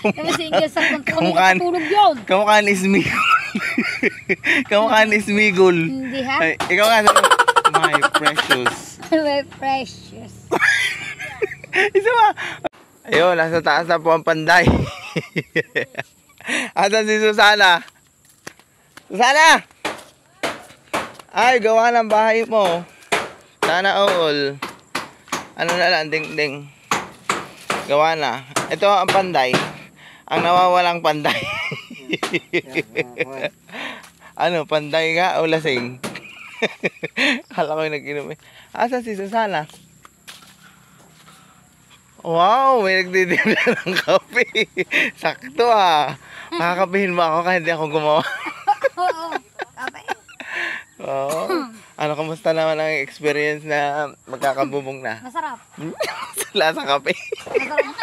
Kami single sa kung tulog yun. Kamukha ni Smigol. Kamukha ni Smigol. Hindi ha? Ay, ikaw nga, my precious. My precious. Isa ba? Ayun, nasa taas na po ang panday. Asan si Susana? Susana! Ay, gawa ng bahay mo. Sana all. Ano na lang, ding-ding. Gawa na. Ito ang panday. Ang nawawalang panday. Ano, panday ka o lasing? Kala ko yung nag-inom eh. Asan si Susana? Wow, may nagtitimpla ng kape. Sakto ah. Makakapihin mo ako kahit hindi ako gumawa. Oo, kape. Oo. Ano, kamusta naman ang experience na magkakabubong na? Masarap. Lasa kape. Masarap.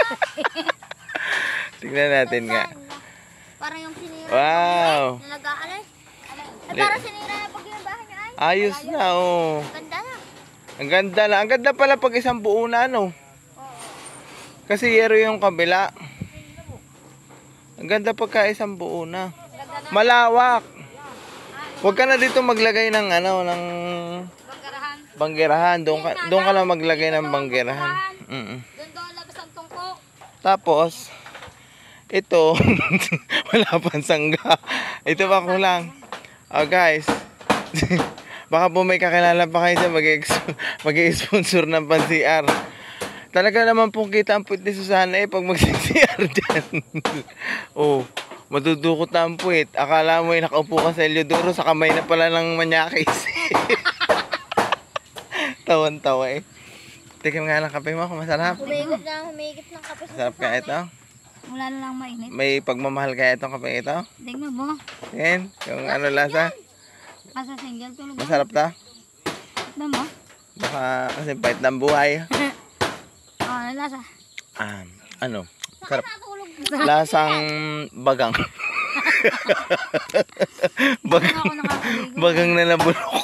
Tignan natin nga. Parang yung sinira. Wow. Na nag-aalay. Ay, parang sinira na pag yung bahay niya ay. Ayos na oh. Ganda na. Ang ganda na. Ang ganda pala pag isang buo na no. Kasi yero yung kabila. Ang ganda pagka isang buo na. Malawak. Huwag ka na dito maglagay ng ano, ng banggerahan. Doon ka na maglagay ng banggerahan. Doon labas ang tungko. Tapos, ito, wala pang sangga. Ito pa kulang. Oh guys, baka po may kakilala pa kayo sa mag-i-sponsor ng pan-CR. Talaga naman pong kita ang puwit ni Susana pag mag-CR dyan. Oh, madudukot na ang puwit. Akala mo nakaupo ka sa Eliodoro, sa kamay na pala ng manyakis. Tawan-tawa eh. Tikim nga ng kape mo kung masarap. Humigit ng kape sa Masarap ka ito? Wala na lang mainit. May pagmamahal kaya itong kape ito? Tingnan mo. Yan, yung ano lasa. Asa single tulog. Masarap ta? Tignan mo. Baka kasi pahit ng buhay. Ano lasa? Ano? Sarap. Lasang bagang. Bagang na nabulok.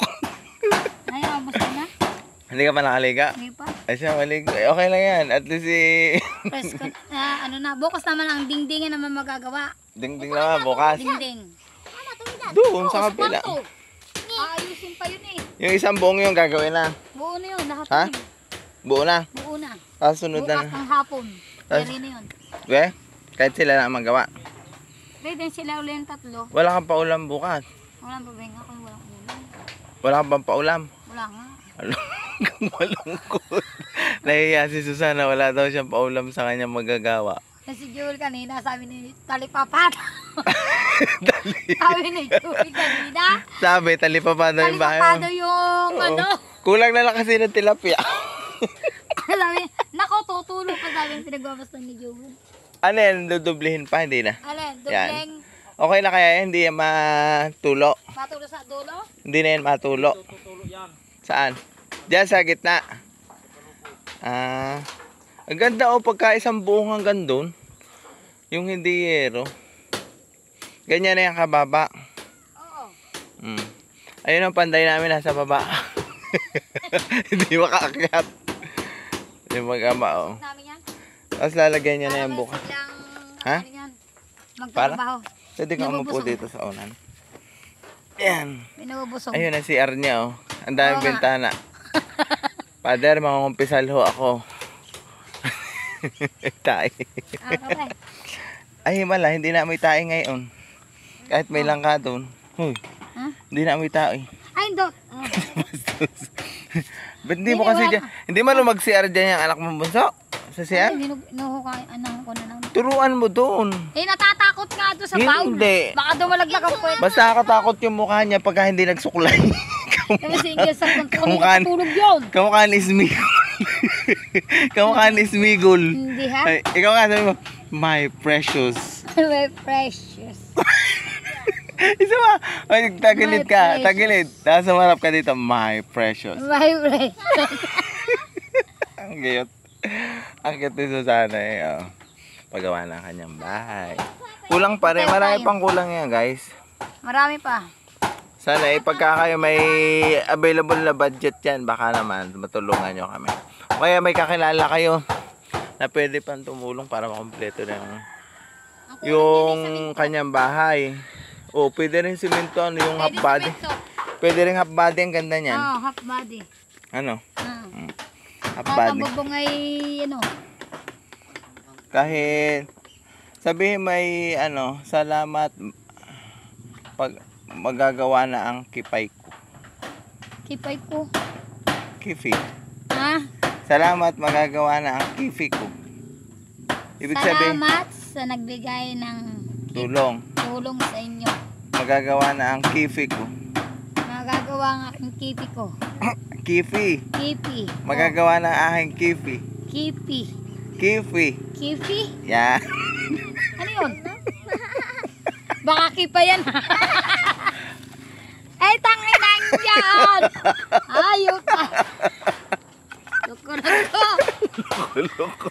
Ay, abos ka na? Hindi ka pa nakaliga? Hindi pa. Ay siya, okay lang yan. At least Press ko ano na, bukas naman ang dingdingin naman magagawa. ding-ding naman bukas. Dingding. Doon sa kapila. Aayusin pa yun eh. Yung isang buong yung gagawin na. Buo na yun, lahat Ha? yun. Buo na. Buo na. Tapos sunod Bukas na. ng hapon. Tas- Pwede na yun. Okay? Kahit sila na ang magawa. Pwede sila uli yung tatlo. Wala kang paulam bukas. Walang babenga kung walang ulam. Wala kang pang paulam. Wala nga. Malungkot. Nahiya si Susana, wala daw siyang paulam sa kanya magagawa. Kasi Jewel kanina, sabi ni Talipapat. Sabi ni Jewel kanina. Sabi, talipapado yung bahay mo. Talipapado yung ano. Kulang na lang kasi ng tilapia. Sabi, nako tutulog pa sabi yung pinagbabastan ni Jewel. Ano yan, dudublihin pa, hindi na. Alin, Yan. dubleng Okay na kaya yan, hindi yan matulo. matulo sa dulo. Hindi na yan matulo. Saan? Diyan sa gitna. Ang ganda pagka isang buong hanggang doon. Yung hindi yero. Ganyan na yung kababa. Oo. Ayun ang panday namin nasa baba. Hindi makaakyat. Yung mag-ama Namin yan. Tapos lalagyan niya na yung buka. Ha? Magtrabaho. Pwede ka umupo dito sa unan. Ayan. Binubusog. Ayun ang CR niya Ang daming Oo nga. bintana. Father, mangungumpisal ho ako. Tae. Kape. Ay, mala, hindi na may tae ngayon. Kahit may langka doon. Huy, Ha? hindi na may tae. Ay, do. Ba't hindi mo kasi dyan? Hindi man mag-CR dyan yung anak mo bunso? Sa CR? Inuhukay, ano ko na lang. Turuan mo doon. Eh, natatakot nga doon sa baul. Hindi. Baka dumalaglag ang puwet. Basta nakatakot yung mukha niya pagka hindi nagsuklay. Kami single sa kung Kamukha- tulog yun. Kamukha ni Smigol. Kamukha ni Smigol. Hindi ha? Ay, ikaw nga sabi mo, my precious. My precious. Isa ba? Ay, tagilid ka. My Tagilid. Tapos sumarap ka dito, my precious. My precious. Ang gayot. Ang cute ni Susana paggawa ng kanyang bahay. Kulang pa rin. Marami pang kulang yan, guys. Marami pa. Sana pagka kayo may available na budget yan, baka naman matulungan nyo kami. O kaya may kakilala kayo na pwede pang tumulong para makompleto ng yung kanyang bahay. O, pwede rin simento, ano, yung half body. Pwede rin half body, ang ganda niyan. Oo, half body. Ano? Half Kahit body. ang bubong ay, ano, Kahit sabihin may ano, salamat pag magagawa na ang kipay ko. kipay ko. Kifi. Ha? Salamat magagawa na ang kifi ko. Ibig sabihin, Salamat sa nagbigay ng tulong. tulong sa inyo. Magagawa na ang kifi ko. Magagawa ang aking kipi ko. Kifi. Kipi. Magagawa ng aking kifi. Kipi. Kifi. Kipi? Yeah. Ano yun? Baka kipa yan. Ay, tanginan yan. Ayok ka. Loko-loko. Loko.